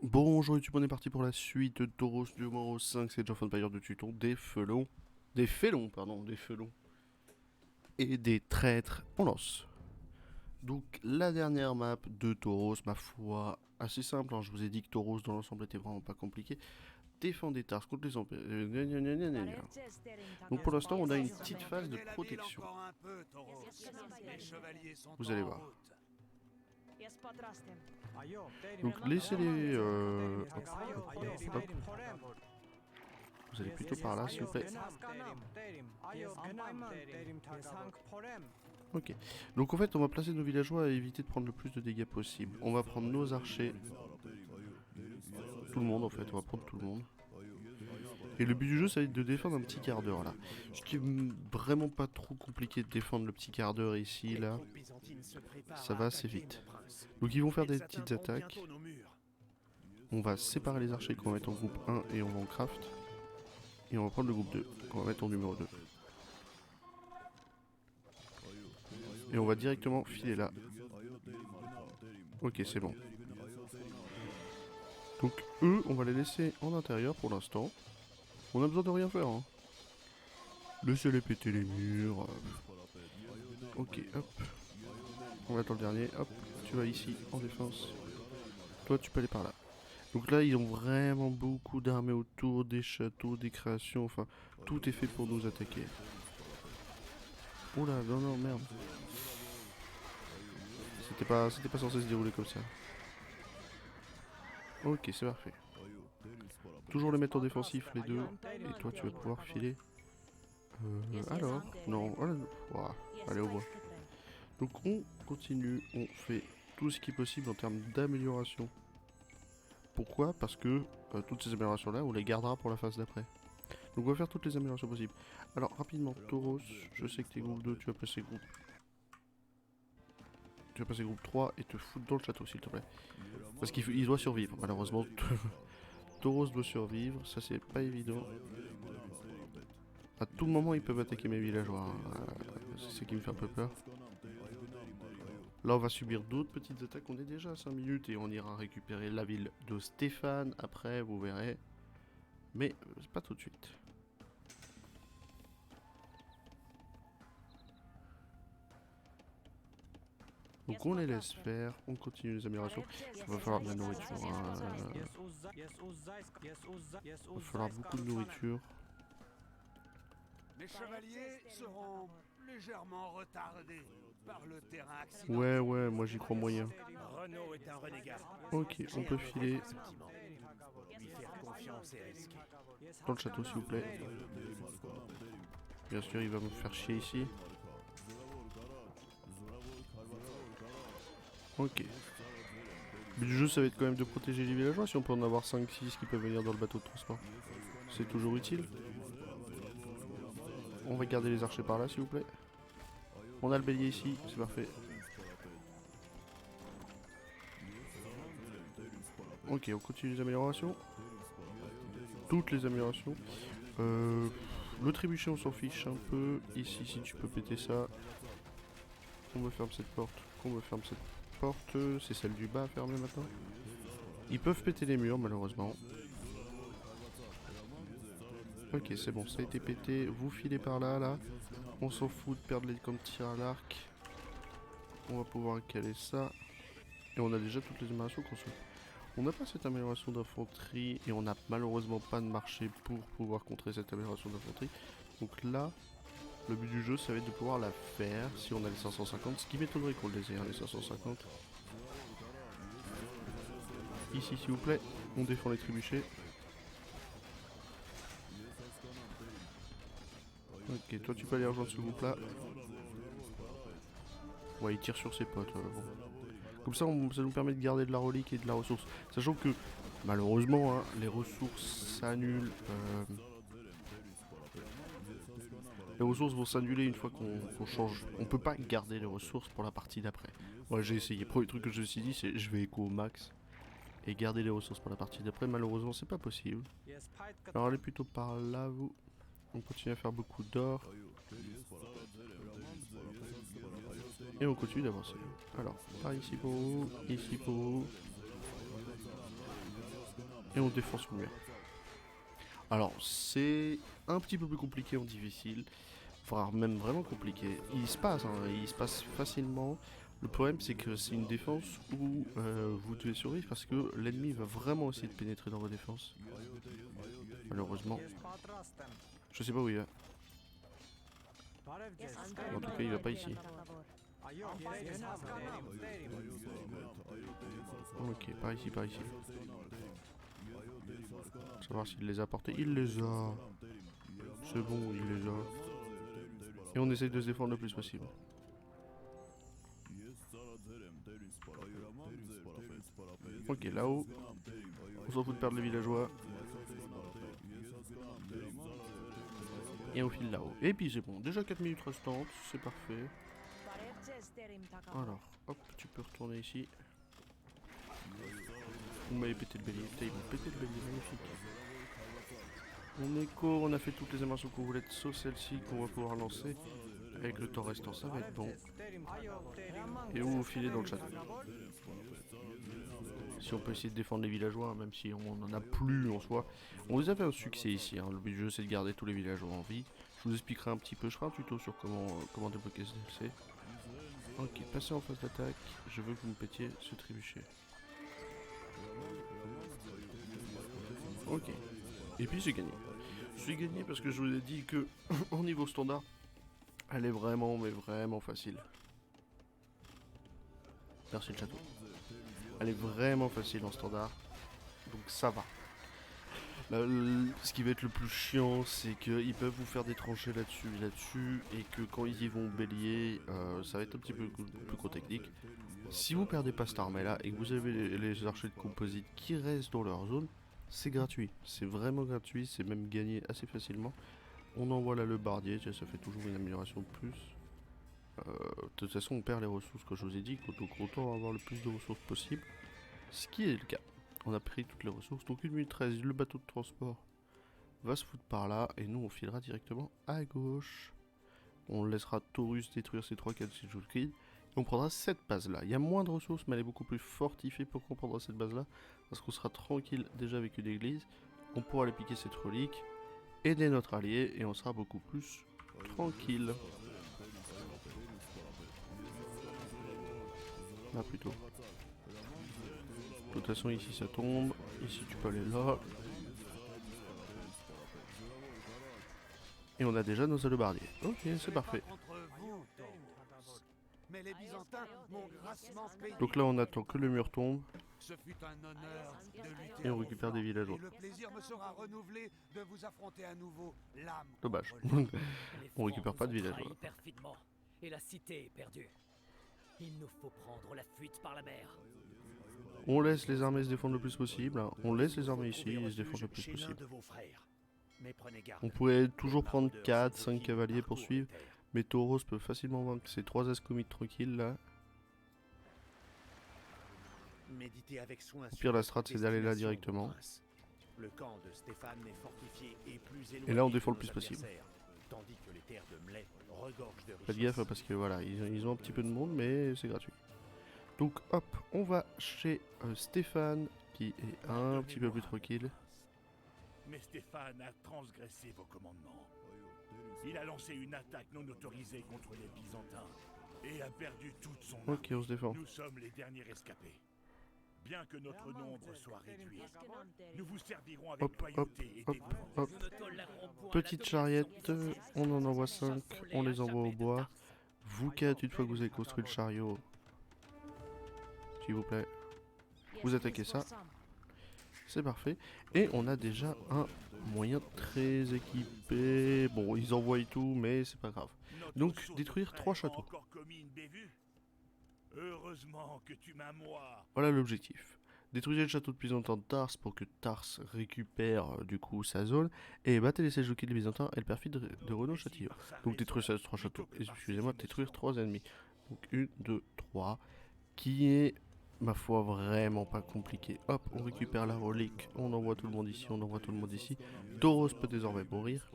Bonjour YouTube, on est parti pour la suite de Tauros numéro 5, c'est Jeff Empire de Tuton, des felons et des traîtres. On lance. Donc la dernière map de Tauros, ma foi, assez simple, hein. Je vous ai dit que Tauros dans l'ensemble était vraiment pas compliqué. Défend des Tars contre les empires. Donc pour l'instant on a une petite phase de protection. Vous allez voir. Donc laissez-les... hop, hop, hop, hop. Vous allez plutôt par là s'il vous plaît. Ok. Donc en fait on va placer nos villageois à éviter de prendre le plus de dégâts possible. On va prendre nos archers. Tout le monde en fait, on va prendre tout le monde. Et le but du jeu ça va être de défendre un petit quart d'heure là. Ce qui est vraiment pas trop compliqué de défendre le petit quart d'heure ici là. Ça va assez vite. Donc ils vont faire des petites attaques. On va séparer les archers qu'on va mettre en groupe 1 et on va en craft. Et on va prendre le groupe 2 qu'on va mettre en numéro 2. Et on va directement filer là. Ok, c'est bon. Donc eux, on va les laisser en intérieur pour l'instant. On a besoin de rien faire. Hein. Laissez-les péter les murs. Ok, hop. On attend le dernier. Hop, tu vas ici en défense. Toi, tu peux aller par là. Donc là, ils ont vraiment beaucoup d'armées autour des châteaux, des créations. Enfin, tout est fait pour nous attaquer. Oula, non, non, merde. C'était pas censé se dérouler comme ça. Ok, c'est parfait. Toujours les mettre en défensif, les deux. Et toi, tu vas pouvoir filer. Alors non, voilà. Allez au bois. Donc on continue, on fait tout ce qui est possible en termes d'amélioration. Pourquoi? Parce que toutes ces améliorations là, on les gardera pour la phase d'après. Donc on va faire toutes les améliorations possibles. Alors rapidement, Tauros, je sais que t'es groupe 2, tu vas passer groupe... Tu vas passer groupe 3 et te foutre dans le château s'il te plaît. Parce qu'il doit survivre, malheureusement. Tauros doit survivre, ça c'est pas évident. À tout moment ils peuvent attaquer mes villageois, hein. C'est ce qui me fait un peu peur. Là on va subir d'autres petites attaques, on est déjà à 5 minutes et on ira récupérer la ville de Stéphane après, vous verrez. Mais c'est pas tout de suite. Donc on les laisse faire, on continue les améliorations. Il va falloir de la nourriture. Hein. Il va falloir beaucoup de nourriture. Mes chevaliers seront légèrement retardés par le terrain accidenté. Ouais, moi j'y crois moyen. Renault est un renégat. Ok, on peut filer Lui faire confiance et risquer. dans le château s'il vous plaît. Bien sûr, il va me faire chier ici. Ok. Le but du jeu, ça va être quand même de protéger les villageois. Si on peut en avoir 5-6 qui peuvent venir dans le bateau de transport, c'est toujours utile. On va garder les archers par là, s'il vous plaît. On a le bélier ici, c'est parfait. Ok, on continue les améliorations. Toutes les améliorations. Le trébuchet, on s'en fiche un peu. Ici, si tu peux péter ça. On me ferme cette porte. Qu'on me ferme cette porte. C'est celle du bas à fermer maintenant. Ils peuvent péter les murs, malheureusement. Ok, c'est bon, ça a été pété. Vous filez par là, là. On s'en fout de perdre les camps de tir à l'arc. On va pouvoir caler ça. Et on a déjà toutes les améliorations qu'on souhaite. On n'a pas cette amélioration d'infanterie et on n'a malheureusement pas de marché pour pouvoir contrer cette amélioration d'infanterie. Donc là, le but du jeu, ça va être de pouvoir la faire si on a les 550. Ce qui m'étonnerait qu'on les ait, hein, les 550. Ici, s'il vous plaît, on défend les trébuchets. Ok, toi tu peux aller rejoindre ce groupe là. Ouais, il tire sur ses potes. Bon. Comme ça, ça nous permet de garder de la relique et de la ressource. Sachant que, malheureusement, hein, les ressources s'annulent. Les ressources vont s'annuler une fois qu'on change. On peut pas garder les ressources pour la partie d'après. Ouais, j'ai essayé. Premier truc que je me suis dit, c'est je vais éco au max. Et garder les ressources pour la partie d'après. Malheureusement, c'est pas possible. Alors, allez plutôt par là, vous. On continue à faire beaucoup d'or. Et on continue d'avancer. Alors, par ici pour vous, ici pour vous. et on défend son mur. Alors c'est un petit peu plus compliqué en difficile, voire même vraiment compliqué. Il se passe, hein, il se passe facilement. Le problème c'est que c'est une défense où vous devez survivre parce que l'ennemi va vraiment essayer de pénétrer dans vos défenses. Malheureusement, je sais pas où il va. En tout cas il va pas ici. Ok, par ici, par ici. Savoir s'il les a portés. Il les a. C'est bon, il les a. Et on essaye de se défendre le plus possible. Ok, là-haut. On s'en fout de perdre les villageois. Et on file là-haut. Et puis c'est bon, déjà 4 minutes restantes, c'est parfait. Alors, hop, tu peux retourner ici. Vous m'avez pété le bélier, putain, ils m'ont pété le bélier, magnifique. On écho, on a fait toutes les animations qu'on voulait, sauf celle-ci qu'on va pouvoir lancer. Avec le temps restant, ça va être bon. Et où filer dans le château. Si on peut essayer de défendre les villageois, même si on n'en a plus en soi. On vous a fait un succès ici, hein. Le but du jeu c'est de garder tous les villageois en vie. Je vous expliquerai un petit peu, je ferai un tuto sur comment débloquer ce DLC. Ok, passez en phase d'attaque, je veux que vous me pétiez ce trébuchet. Ok, et puis j'ai gagné. Je suis gagné parce que je vous ai dit que au niveau standard, elle est vraiment, mais vraiment facile. Merci le château. Elle est vraiment facile en standard, donc ça va. Ce qui va être le plus chiant, c'est qu'ils peuvent vous faire des tranchées là-dessus, et que quand ils y vont bélier, ça va être un petit peu plus gros technique. Si vous perdez pas cette armée-là et que vous avez les archers de composite qui restent dans leur zone, c'est gratuit. C'est vraiment gratuit, c'est même gagné assez facilement. On envoie là le bardier, ça fait toujours une amélioration de plus. De toute façon, on perd les ressources, comme je vous ai dit, donc autant avoir le plus de ressources possible. Ce qui est le cas. On a pris toutes les ressources, donc 1 minute 13, le bateau de transport va se foutre par là, et nous on filera directement à gauche. On laissera Taurus détruire ces 3-4 Sejuki, et on prendra cette base là. Il y a moins de ressources, mais elle est beaucoup plus fortifiée pour qu'on prendra cette base là, parce qu'on sera tranquille déjà avec une église, on pourra aller piquer cette relique, aider notre allié, et on sera beaucoup plus tranquille. Là plutôt. De toute façon ici ça tombe, ici tu peux aller là. Et on a déjà nos hallebardiers. Ok, c'est parfait. Donc là on attend que le mur tombe. Et on récupère des villageois. Dommage. On récupère pas de villageois. Et la cité est perdue. Il nous faut prendre la fuite par la mer. On laisse les armées se défendre le plus possible. On laisse les armées ici et se défendre le plus possible. On pourrait toujours prendre 4-5 cavaliers pour suivre. Mais Tauros peut facilement vaincre ces 3 ascomites tranquilles là. Au pire la strat c'est d'aller là directement. Et là on défend le plus possible. Faites gaffe parce que voilà, ils ont un petit peu de monde mais c'est gratuit. Donc hop, on va chez Stéphane qui est un petit peu plus tranquille. Mais Stéphane a transgressé vos commandements. Il a lancé une attaque non autorisée contre les Byzantins et a perdu toute son armée. Ok, on se défend. Nous sommes les derniers rescapés. Bien que notre nombre soit réduit, nous vous servirons avec loyauté et dévouement. Petite charriette, on en envoie 5, on les envoie au bois. Vous 4, une fois que vous avez construit le chariot, s'il vous plaît, vous attaquez ça. C'est parfait. Et on a déjà un moyen très équipé. Bon, ils envoient tout, mais c'est pas grave. Donc, détruire 3 châteaux. Heureusement que tu m'as moi. Voilà l'objectif. Détruisez le château de Byzantin de Tars pour que Tars récupère du coup sa zone. Et battez les Sejuki de Byzantin et le perfide de Renaud Châtillon. Donc détruire ces 3 châteaux. Excusez-moi, détruire 3 ennemis. Donc 1, 2, 3. Qui est, ma foi, vraiment pas compliqué. Hop, on récupère la relique. On envoie tout le monde ici, on envoie tout le monde ici. Tauros peut désormais mourir.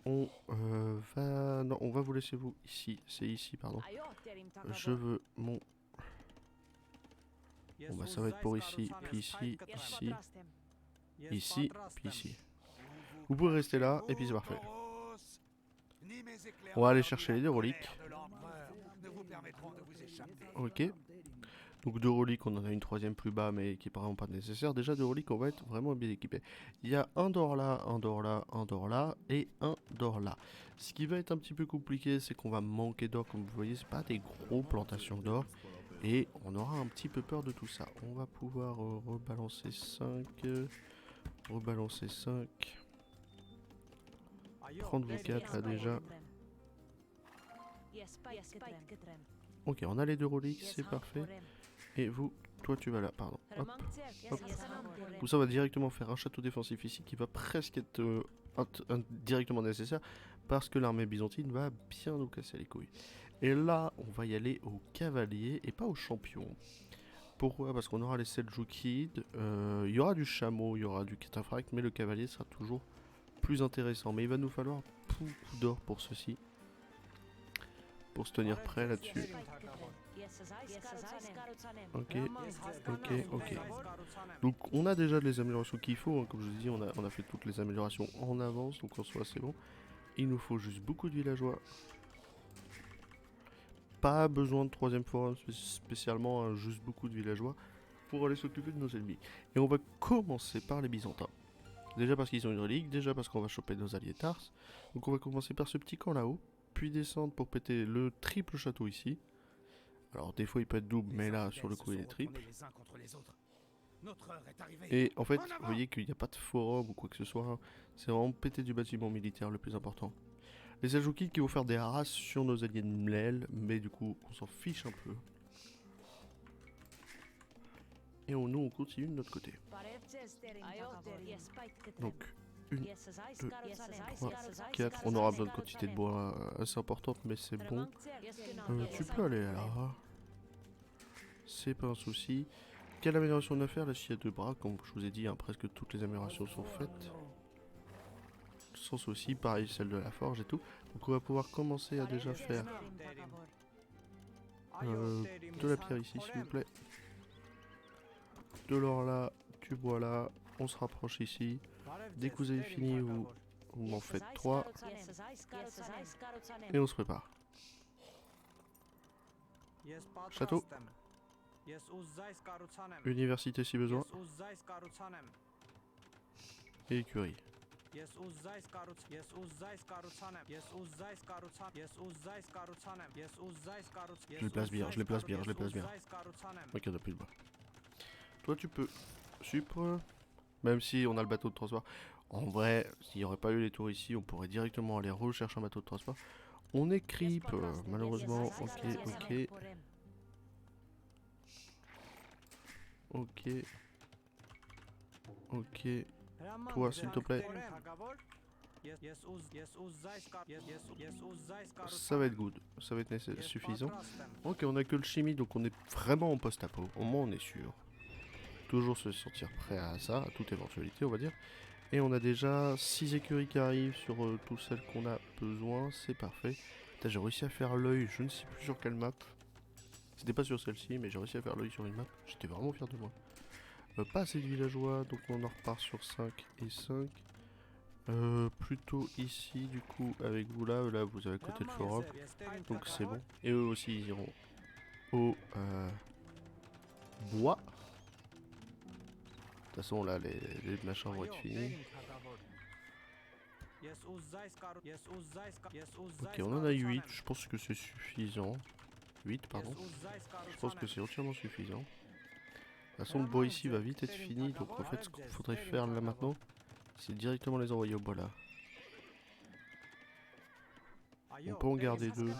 On va... Non, on va vous laisser vous ici. C'est ici, pardon. Je veux mon... Bon bah ça va être pour ici, puis ici, ici, ici, puis ici. Vous pouvez rester là, et puis c'est parfait. On va aller chercher les deux reliques. Ok. Donc deux reliques, on en a une troisième plus bas, mais qui est vraiment pas nécessaire. Déjà deux reliques, on va être vraiment bien équipé. Il y a un d'or là, un d'or là, un d'or là, et un d'or là. Ce qui va être un petit peu compliqué, c'est qu'on va manquer d'or, comme vous voyez, c'est pas des gros plantations d'or. Et on aura un petit peu peur de tout ça. On va pouvoir rebalancer 5. Rebalancer 5. Prendre vos 4 là déjà. Ok, on a les deux reliques, c'est parfait. Et vous, toi tu vas là, pardon. Hop, hop. Tout ça va directement faire un château défensif ici qui va presque être directement nécessaire parce que l'armée byzantine va bien nous casser les couilles. Et là, on va y aller aux cavaliers et pas aux champions. Pourquoi? Parce qu'on aura les Seljoukides, il y aura du chameau, il y aura du cataphracte, mais le cavalier sera toujours plus intéressant. Mais il va nous falloir beaucoup d'or pour ceci. Pour se tenir prêt là-dessus. Ok, ok, ok. Donc on a déjà les améliorations qu'il faut, hein. Comme je vous ai dit, on a fait toutes les améliorations en avance, donc en soi c'est bon. Il nous faut juste beaucoup de villageois. Pas besoin de troisième forum spécialement, hein, juste beaucoup de villageois pour aller s'occuper de nos ennemis. Et on va commencer par les Byzantins. Déjà parce qu'ils ont une relique, déjà parce qu'on va choper nos alliés Tars. Donc on va commencer par ce petit camp là-haut, puis descendre pour péter le triple château ici. Alors des fois il peut être double, mais là sur le coup il est triple. Et en fait, vous voyez qu'il n'y a pas de forum ou quoi que ce soit, hein. C'est vraiment péter du bâtiment militaire le plus important. Les Seljoukides qui vont faire des harasses sur nos alliés de Mlel, mais du coup on s'en fiche un peu. Et nous on continue de notre côté. Donc 1, 2, 3, 4, on aura besoin de quantité de bois assez importante, mais c'est bon. Tu peux aller là. C'est pas un souci. Quelle amélioration on a à faire? La scie à deux bras, comme je vous ai dit, hein, presque toutes les améliorations sont faites. Sans souci, pareil celle de la forge et tout. Donc on va pouvoir commencer à déjà faire de la pierre ici s'il vous plaît. De l'or là, du bois là, on se rapproche ici. Dès que vous avez fini, vous m'en faites 3. Et on se prépare. Château. Université si besoin. Et écurie. Je les place bien, je les place bien, je les place bien. Ok, on n'a plus de bois. Toi tu peux supre, même si on a le bateau de transport. En vrai, s'il n'y aurait pas eu les tours ici, on pourrait directement aller rechercher un bateau de transport. On est creep, malheureusement. Ok, ok. Ok. Ok. Toi, s'il te plaît. Ça va être good. Ça va être suffisant. Ok, on a que le chimie, donc on est vraiment en post-apo. Au moins, on est sûr. Toujours se sentir prêt à ça, à toute éventualité, on va dire. Et on a déjà 6 écuries qui arrivent sur toutes celles qu'on a besoin. C'est parfait. J'ai réussi à faire l'œil, je ne sais plus sur quelle map. C'était pas sur celle-ci, mais j'ai réussi à faire l'œil sur une map. J'étais vraiment fier de moi. Pas assez de villageois, donc on en repart sur 5 et 5. Plutôt ici, du coup, avec vous là. Là, vous avez côté de forum. Donc c'est bon. Et eux aussi, ils iront au bois. De toute façon, là, les machins vont être finis. Ok, on en a 8. Je pense que c'est suffisant. 8, pardon. Je pense que c'est entièrement suffisant. De toute façon, le bois ici va vite être fini. Donc en fait, ce qu'il faudrait faire là maintenant, c'est directement les envoyer au bois là. On peut en garder 2.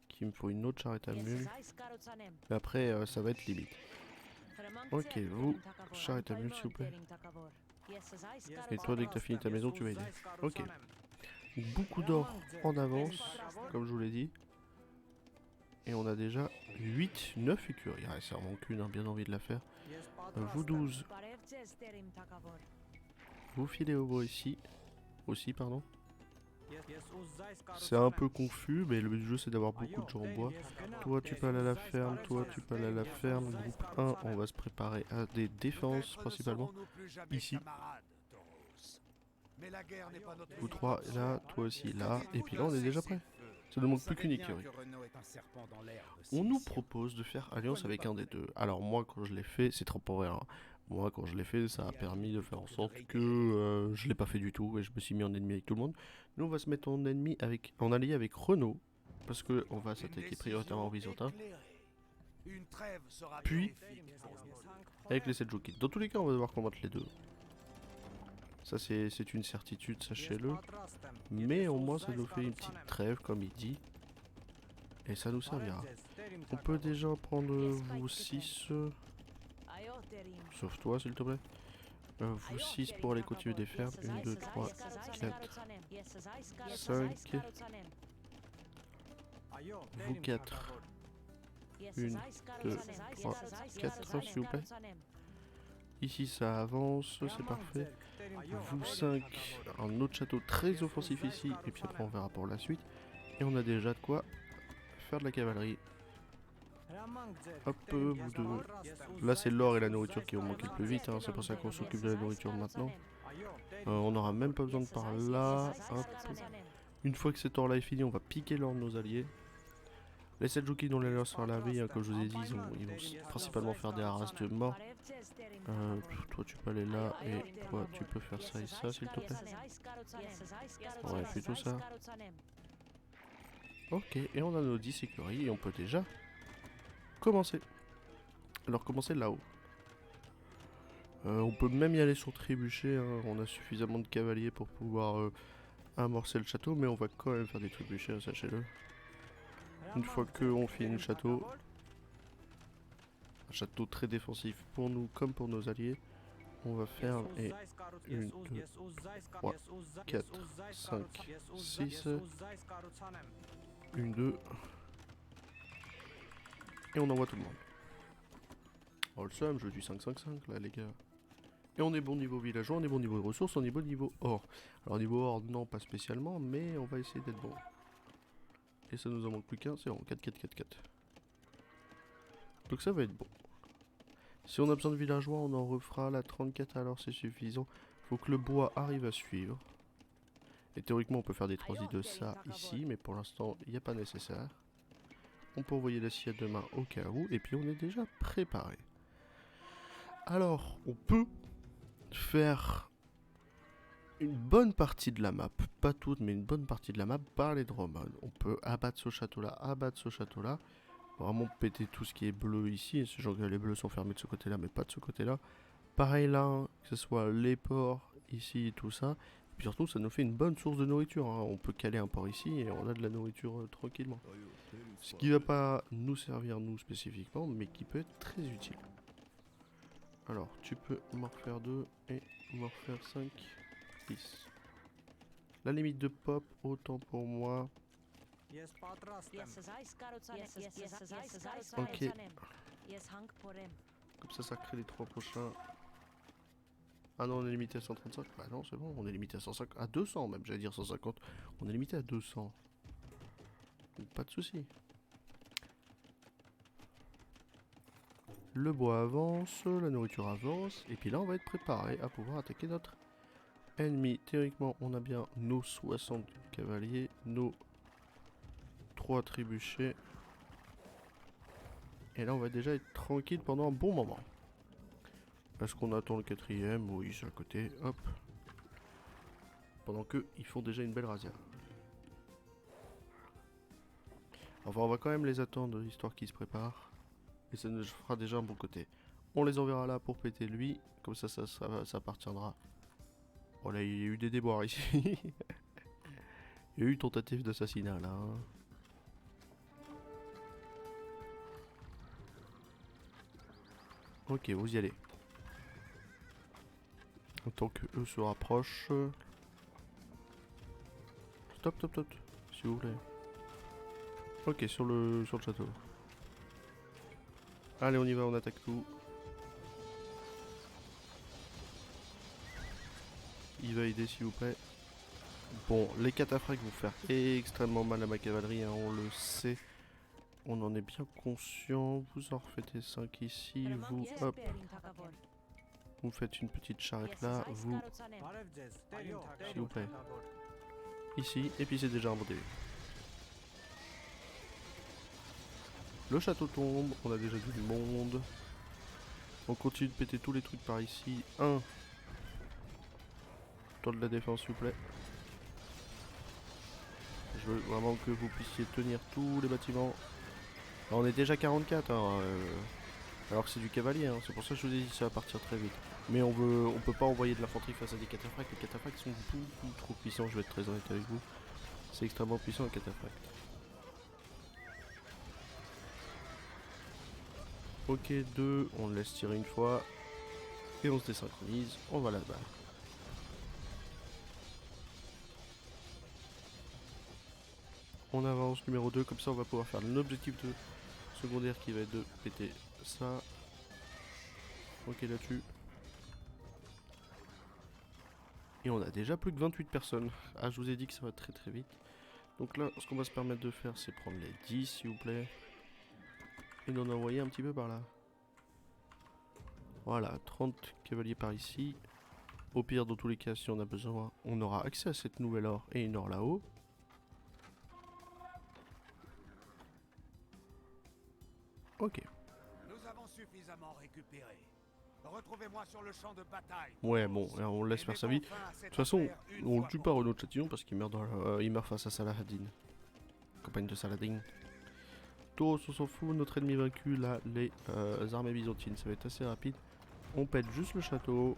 Qu'il me faut une autre charrette à mule. Et après, ça va être limite. Ok, vous, charrette à mule s'il vous plaît. Et toi, dès que tu as fini ta maison, tu vas aider. Ok. Beaucoup d'or en avance, comme je vous l'ai dit. Et on a déjà 8, 9 écuries. Ah, ça en manque une, hein, bien envie de la faire. Vous 12. Vous filez au bois ici. Aussi, pardon. C'est un peu confus, mais le but du jeu c'est d'avoir beaucoup de gens en bois. Toi tu peux aller à la ferme, toi tu peux aller à la ferme. Groupe 1, on va se préparer à des défenses principalement. Ici. Vous trois là, toi aussi là, et puis là on est déjà prêt. Ça ne manque plus qu'une écurie. On nous propose de faire alliance avec un des deux. Alors moi quand je l'ai fait, c'est temporaire. Hein. Moi quand je l'ai fait, ça a permis de faire en sorte que je l'ai pas fait du tout et je me suis mis en ennemi avec tout le monde. Nous on va se mettre en ennemi avec, en allié avec Renault parce que on va s'attaquer prioritairement aux Byzantins. Puis avec les Seljoukides. Dans tous les cas, on va devoir combattre les deux. Ça c'est une certitude, sachez-le. Mais au moins ça nous fait une petite trêve comme il dit. Et ça nous servira. On peut déjà prendre vous 6. Sauf toi s'il te plaît. Vous 6 pour aller continuer des fermes. 1, 2, 3, 4, 5. Vous 4. 1, 2, 3, 4 s'il vous plaît. Ici ça avance, c'est parfait. Vous 5, un autre château très offensif ici. Et puis après on verra pour la suite. Et on a déjà de quoi faire de la cavalerie. Hop, vous deux. Là c'est l'or et la nourriture qui vont manquer le plus vite. Hein. C'est pour ça qu'on s'occupe de la nourriture maintenant. On n'aura même pas besoin de par là. Hop. Une fois que cet or là est fini, on va piquer l'or de nos alliés. Les Seljoukides, on les laisse faire la vie, hein, comme je vous ai dit, ils vont principalement faire des haras de mort. Toi tu peux aller là et toi tu peux faire ça et ça s'il te plaît. Ouais, fais tout ça. Ok, et on a nos 10 écuries et on peut déjà commencer. Alors commencer là-haut. On peut même y aller sur trébucher, hein. On a suffisamment de cavaliers pour pouvoir amorcer le château, mais on va quand même faire des trébuchets, sachez-le. Une fois qu'on finit le château, un château très défensif pour nous comme pour nos alliés, on va faire 1, 2, 3, 4, 5, 6, 1, 2, et on envoie tout le monde. Oh le seum, je veux du 5-5-5 là les gars. Et on est bon niveau villageois, on est bon niveau de ressources, on est bon niveau or. Alors niveau or non pas spécialement, mais on va essayer d'être bon. Et ça nous en manque plus qu'un, c'est bon, 4-4-4-4. Donc ça va être bon. Si on a besoin de villageois, on en refera la 34, alors c'est suffisant. Faut que le bois arrive à suivre. Et théoriquement on peut faire des transis de ça ici, mais pour l'instant il n'y a pas nécessaire. On peut envoyer l'acier demain au cas où, et puis on est déjà préparé. Alors, on peut faire une bonne partie de la map, pas toute, mais une bonne partie de la map par les dromones. On peut abattre ce château-là, vraiment péter tout ce qui est bleu ici. C'est genre que les bleus sont fermés de ce côté-là, mais pas de ce côté-là. Pareil là, que ce soit les ports ici, tout ça. Et puis surtout, ça nous fait une bonne source de nourriture. Hein. On peut caler un port ici et on a de la nourriture tranquillement. Ce qui va pas nous servir nous spécifiquement, mais qui peut être très utile. Alors, tu peux m'en refaire 2 et m'en refaire 5, 6. La limite de pop, autant pour moi. Ok. Comme ça crée les 3 prochains. Ah non, on est limité à 135. Bah non, c'est bon, on est limité à 150. À 200 même, j'allais dire 150. On est limité à 200. Donc, pas de soucis. Le bois avance, la nourriture avance, et puis là on va être préparé à pouvoir attaquer notre ennemi. Théoriquement on a bien nos 60 cavaliers, nos 3 trébuchets. Et là on va déjà être tranquille pendant un bon moment. Est-ce qu'on attend le 4ème? Oui, c'est à côté, hop. Pendant que ils font déjà une belle razzia. Enfin on va quand même les attendre, histoire qu'ils se préparent. Et ça nous fera déjà un bon côté. On les enverra là pour péter lui. Comme ça, ça appartiendra. Bon là, il y a eu des déboires ici. Il y a eu tentative d'assassinat là. Ok, vous y allez. Autant que eux se rapprochent. Stop, stop, stop. S'il vous plaît. Ok, sur le château. Allez, on y va, on attaque tout. Il va aider, s'il vous plaît. Bon, les cataphractes vont faire extrêmement mal à ma cavalerie, hein, on le sait. On en est bien conscient. Vous en refaites 5 ici, vous, hop. Vous faites une petite charrette là, vous, s'il vous plaît. Ici, et puis c'est déjà un bon début. Le château tombe, on a déjà vu du monde. On continue de péter tous les trucs par ici. Tour de la défense s'il vous plaît. Je veux vraiment que vous puissiez tenir tous les bâtiments. Alors, on est déjà 44 hein, alors que c'est du cavalier, hein. C'est pour ça que je vous ai dit ça va partir très vite. Mais on peut pas envoyer de l'infanterie face à des cataphractes. Les cataphractes sont beaucoup trop puissants, je vais être très honnête avec vous. C'est extrêmement puissant un cataphracte. Ok, 2, on le laisse tirer une fois. Et on se désynchronise, on va là-bas. On avance numéro 2, comme ça on va pouvoir faire l'objectif de secondaire qui va être de péter ça. Ok là-dessus. Et on a déjà plus que 28 personnes. Ah, je vous ai dit que ça va très très vite. Donc là, ce qu'on va se permettre de faire, c'est prendre les 10 s'il vous plaît. Et d'en envoyer un petit peu par là. Voilà, 30 cavaliers par ici. Au pire, dans tous les cas, si on a besoin, on aura accès à cette nouvelle or et une or là-haut. Ok. Nous avons suffisamment récupéré. Retrouvez-moi sur le champ de bataille. Ouais, bon, on laisse faire sa vie. De toute façon, on le tue pas Renaud de Châtillon parce qu'il meurt, il meurt face à Saladin. Campagne de Saladin. Tauros, on s'en fout, notre ennemi vaincu, là, les armées byzantines, ça va être assez rapide. On pète juste le château.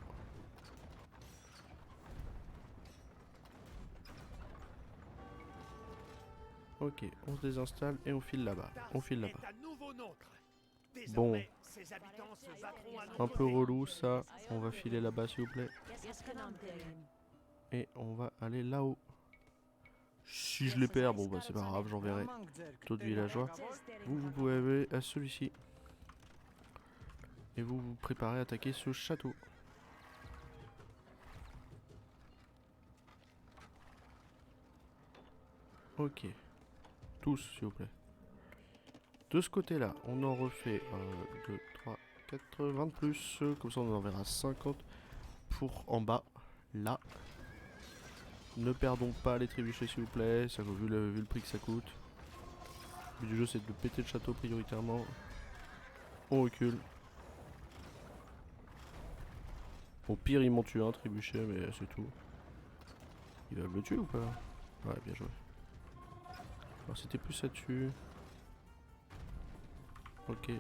Ok, on se désinstalle et on file là-bas. On file là-bas. Bon, un peu relou ça. On va filer là-bas s'il vous plaît. Et on va aller là-haut. Si je les perds, bon bah c'est pas grave, j'enverrai d'autres villageois. Vous pouvez aller à celui-ci. Et vous vous préparez à attaquer ce château. Ok. Tous, s'il vous plaît. De ce côté-là, on en refait 1, 2, 3, 4, 20 de plus. Comme ça, on en verra 50 pour en bas. Là. Ne perdons pas les trébuchets, s'il vous plaît. Ça, vu le prix que ça coûte. Le but du jeu, c'est de péter le château prioritairement. On recule. Au pire, ils m'ont tué un trébuchet, mais c'est tout. Ils veulent le tuer ou pas? Ouais, bien joué. Alors, c'était plus ça dessus. Ok.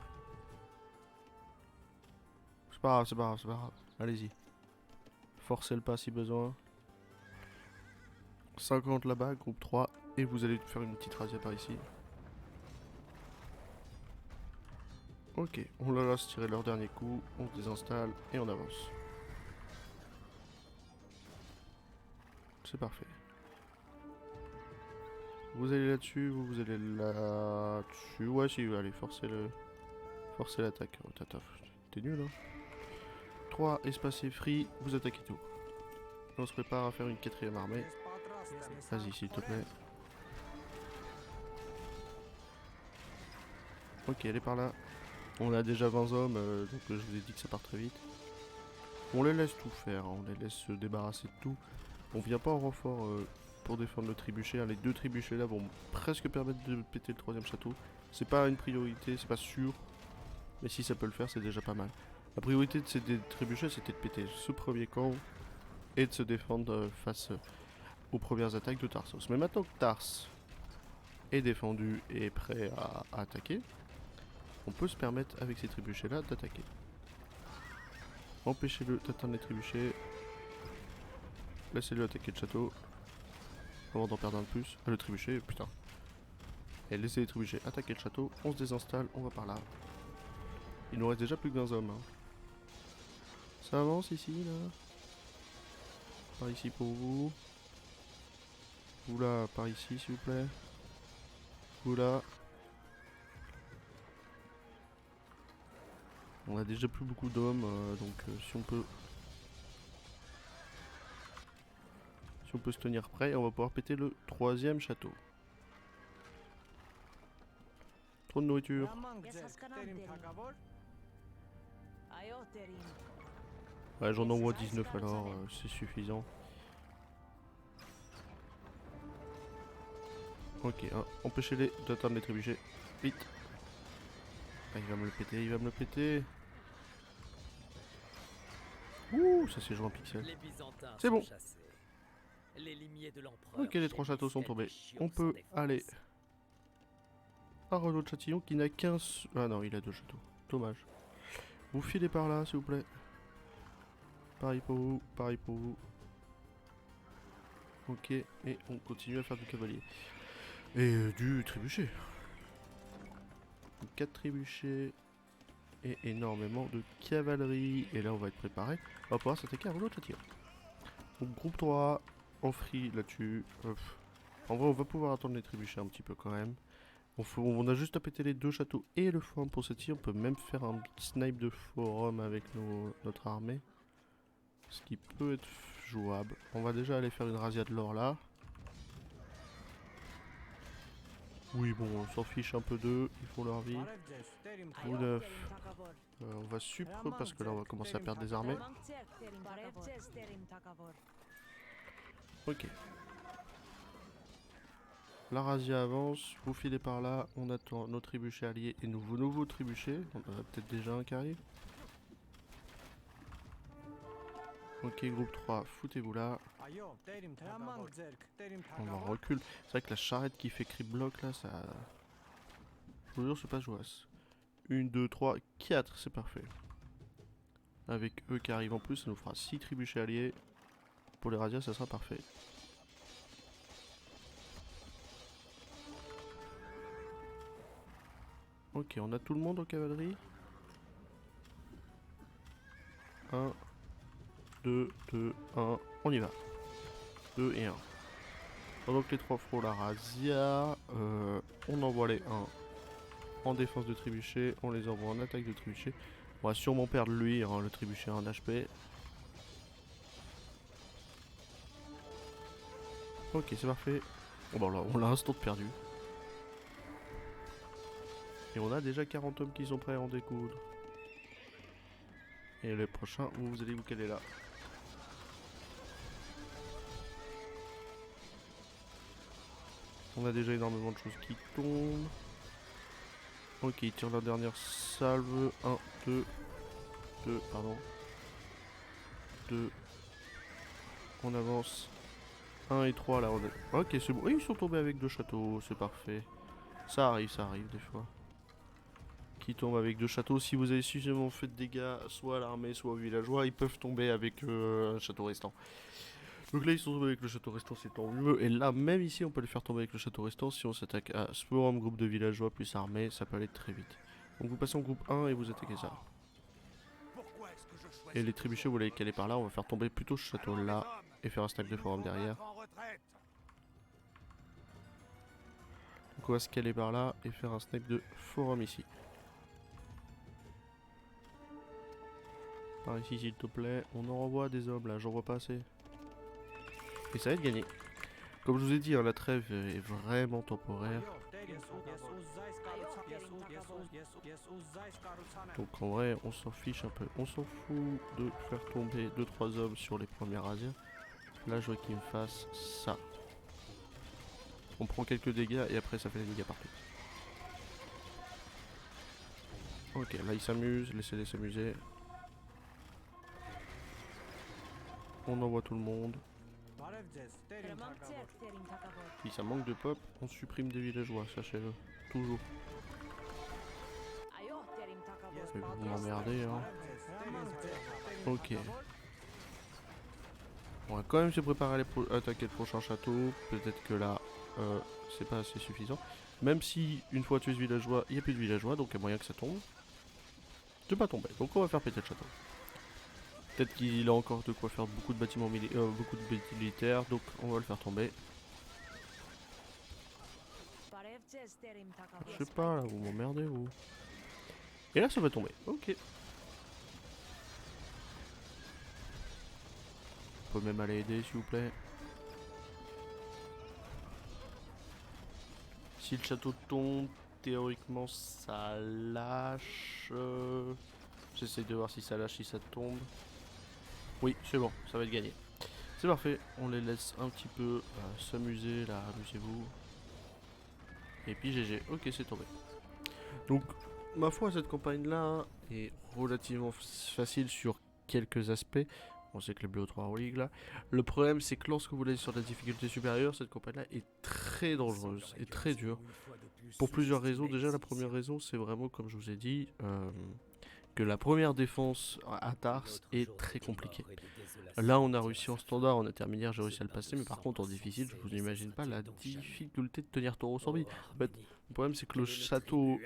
C'est pas grave, c'est pas grave, c'est pas grave. Allez-y. Forcez le pas si besoin. 50 là-bas, groupe 3. Et vous allez faire une petite razzia par ici. Ok, on leur laisse tirer leur dernier coup. On se désinstalle et on avance. C'est parfait. Vous allez là-dessus, vous allez là-dessus. Ouais, si, allez, forcez l'attaque. Oh, t'es nul, hein. 3, espacé, free, vous attaquez tout. On se prépare à faire une 4ème armée. Vas-y, s'il te plaît. Ok, elle est par là. On a déjà 20 hommes, donc je vous ai dit que ça part très vite. On les laisse tout faire, hein, on les laisse se débarrasser de tout. On vient pas en renfort pour défendre le trébuchet. Hein. Les 2 trébuchets là vont presque permettre de péter le 3ème château. C'est pas une priorité, c'est pas sûr. Mais si ça peut le faire, c'est déjà pas mal. La priorité de ces trébuchets, c'était de péter ce premier camp et de se défendre face aux premières attaques de Tarsos. Mais maintenant que Tars est défendu et est prêt à attaquer, on peut se permettre avec ces trébuchets là d'attaquer. Empêchez-le d'atteindre les trébuchets. Laissez-le attaquer le château avant d'en perdre un de plus. Le trébuchet, putain. Et laissez les trébuchets attaquer le château. On se désinstalle, on va par là. Il nous reste déjà plus que 20 hommes. Hein. Ça avance ici, là. Par ici pour vous. Vous là, par ici, s'il vous plaît. Vous là. On a déjà plus beaucoup d'hommes, donc si on Si on peut se tenir prêt, on va pouvoir péter le 3e château. Trop de nourriture. Ouais, j'en envoie 19 alors, c'est suffisant. Ok, hein, empêchez-les d'atteindre les trébuchets. Vite. Ah, il va me le péter, il va me le péter. Ouh, ça s'est joué en pixel. Les Byzantins C'est sont bon. chassés. Les limiers de l'empereur. Ok, les 3 châteaux sont gémissent tombés. tels des On chiots peut sans défense. aller à Renaud de Châtillon qui n'a qu'un... Ah non, il a 2 châteaux. Dommage. Vous filez par là, s'il vous plaît. Pareil pour vous, pareil pour vous. Ok, et on continue à faire du cavalier. Et du trébuchet. 4 trébuchets. Et énormément de cavalerie. Et là, on va être préparé. On va pouvoir s'attaquer à Renaud de Châtillon. Donc, groupe 3, en free là-dessus. En vrai, on va pouvoir attendre les trébuchets un petit peu quand même. On a juste à péter les 2 châteaux et le forum pour cette tir. On peut même faire un snipe de forum avec notre armée. Ce qui peut être jouable. On va déjà aller faire une razzia de l'or là. Oui, bon, on s'en fiche un peu d'eux. Ils font leur vie. Ou 9. On va supre parce que là on va commencer à perdre des armées. Ok. La razzia avance, vous filez par là, on attend nos trébuchets alliés et nouveaux trébuchets. On en a peut-être déjà un qui arrive. Ok, groupe 3, foutez-vous là. On va recule. C'est vrai que la charrette qui fait cri bloc là, ça... Je vous jure, c'est pas jouable. 1, 2, 3, 4, c'est parfait. Avec eux qui arrivent en plus, ça nous fera 6 trébuchets alliés. Pour les razzias, ça sera parfait. Ok, on a tout le monde en cavalerie. 1, 2, 2, 1, on y va. 2 et 1. Pendant que les 3 feront la razzia, on envoie les 1 en défense de trébuchet, on les envoie en attaque de trébuchet. On va sûrement perdre lui, hein, le trébuchet en HP. Ok, c'est parfait. Bon, là, on l'a instant perdu. Et on a déjà 40 hommes qui sont prêts à en découdre. Et le prochain, vous allez vous caler là. On a déjà énormément de choses qui tombent. Ok, il tire la dernière salve. 1, 2, 2, pardon. 2. On avance. 1 et 3 là. On a... Ok, c'est bon. Oui, ils sont tombés avec 2 châteaux, c'est parfait. Ça arrive des fois. Qui tombent avec 2 châteaux. Si vous avez suffisamment fait de dégâts, soit à l'armée, soit aux villageois, ils peuvent tomber avec un château restant. Donc là, ils sont tombés avec le château restant, c'est tant mieux. Et là, même ici, on peut les faire tomber avec le château restant. Si on s'attaque à Sporum, groupe de villageois plus armée, ça peut aller très vite. Donc vous passez en groupe 1 et vous attaquez ça. Et les trébuchets, vous les caler par là. On va faire tomber plutôt ce château là et faire un stack de forum derrière. Donc on va se caler par là et faire un snipe de forum ici. Par ici s'il te plaît. On en renvoie des hommes là, j'en vois pas assez. Et ça va être gagné. Comme je vous ai dit, hein, la trêve est vraiment temporaire. Donc en vrai, on s'en fiche un peu. On s'en fout de faire tomber 2-3 hommes sur les premières razzias. Là, je veux qu'ils me fassent ça. On prend quelques dégâts et après ça fait des dégâts partout. Ok, là ils s'amusent, laissez-les s'amuser. On envoie tout le monde. Si ça manque de pop, on supprime des villageois, sachez-le. Toujours. Vous m'emmerdez, hein. Ok. On va quand même se préparer à attaquer le prochain château. Peut-être que là, c'est pas assez suffisant. Même si, une fois tué ce villageois, il n'y a plus de villageois, donc il y a moyen que ça tombe. De pas tomber. Donc on va faire péter le château. Peut-être qu'il a encore de quoi faire beaucoup de bâtiments beaucoup de militaires, donc on va le faire tomber. Je sais pas, là, vous m'emmerdez, vous. Et là, ça va tomber. Ok. On peut même aller aider, s'il vous plaît. Si le château tombe, théoriquement ça lâche. J'essaie de voir si ça lâche, si ça tombe. Oui, c'est bon, ça va être gagné. C'est parfait, on les laisse un petit peu s'amuser là, amusez-vous. Et puis GG, ok c'est tombé. Donc, ma foi, cette campagne-là est relativement facile sur quelques aspects. On sait que les BO3 League là. Le problème, c'est que lorsque vous allez sur la difficulté supérieure, cette campagne-là est très dangereuse et très dure. Pour plusieurs raisons. Déjà, la première raison, c'est vraiment, comme je vous ai dit, que la première défense à Tars est très compliquée. Là, on a réussi en standard, en intermédiaire, j'ai réussi à le passer, mais par contre, en difficile, je vous imagine pas la difficulté de tenir Taureau sans vie. En fait, le problème, c'est que le château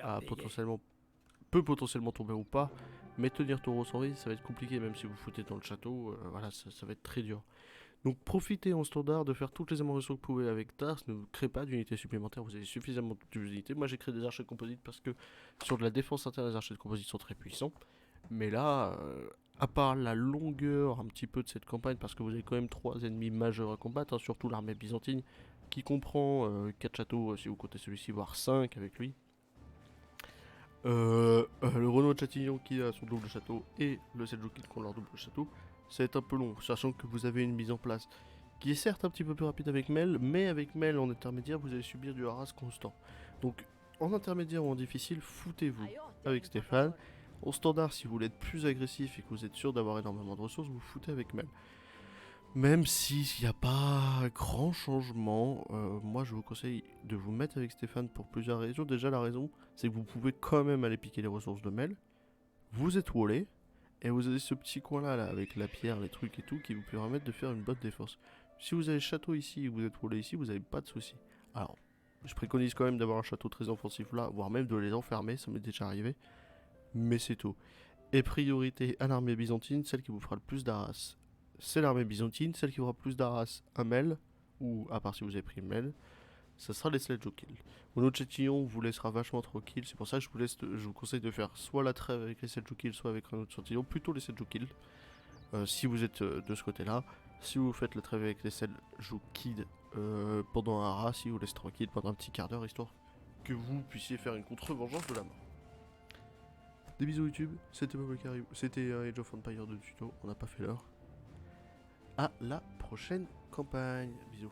peut potentiellement tomber ou pas, mais tenir Taureau sans vie, ça va être compliqué, même si vous foutez dans le château, voilà, ça va être très dur. Donc profitez en standard de faire toutes les améliorations que vous pouvez avec Tars, ne créez pas d'unités supplémentaires, vous avez suffisamment d'unités. Moi j'ai créé des archers de composite parce que sur de la défense interne, les archers de composite sont très puissants. Mais là, à part la longueur un petit peu de cette campagne, parce que vous avez quand même 3 ennemis majeurs à combattre, hein, surtout l'armée byzantine, qui comprend 4 châteaux si vous comptez celui-ci, voire 5 avec lui. Le Renaud de Châtillon qui a son double château et le Seljoukides qui ont leur double château, ça va être un peu long, sachant que vous avez une mise en place qui est certes un petit peu plus rapide avec Mel, mais avec Mel en intermédiaire, vous allez subir du harass constant. Donc en intermédiaire ou en difficile, foutez-vous avec Stéphane. En standard, si vous voulez être plus agressif et que vous êtes sûr d'avoir énormément de ressources, vous foutez avec Mel. Même s'il n'y a pas grand changement, moi je vous conseille de vous mettre avec Stéphane pour plusieurs raisons. Déjà la raison, c'est que vous pouvez quand même aller piquer les ressources de Mel. Vous êtes wallé, et vous avez ce petit coin là, avec la pierre, les trucs et tout, qui vous permettent de faire une bonne défense. Si vous avez le château ici et que vous êtes wallé ici, vous n'avez pas de soucis. Alors, je préconise quand même d'avoir un château très offensif là, voire même de les enfermer, ça m'est déjà arrivé. Mais c'est tout. Et priorité à l'armée byzantine, celle qui vous fera le plus d'arras, c'est l'armée byzantine. Celle qui aura plus d'arras à Mel, ou à part si vous avez pris Mel, ça sera les Seljoukides. Mon autre Châtillon vous laissera vachement tranquille, c'est pour ça que je vous conseille de faire soit la trêve avec les Seljoukides, soit avec un autre Châtillon, plutôt les Seljoukides, si vous êtes de ce côté-là. Si vous faites la trêve avec les Seljoukides pendant un ras, si vous laissez tranquille pendant un petit quart d'heure, histoire que vous puissiez faire une contre-vengeance de la mort. Des bisous YouTube, c'était Age of Empires de tuto, on n'a pas fait l'heure. À la prochaine campagne, bisous.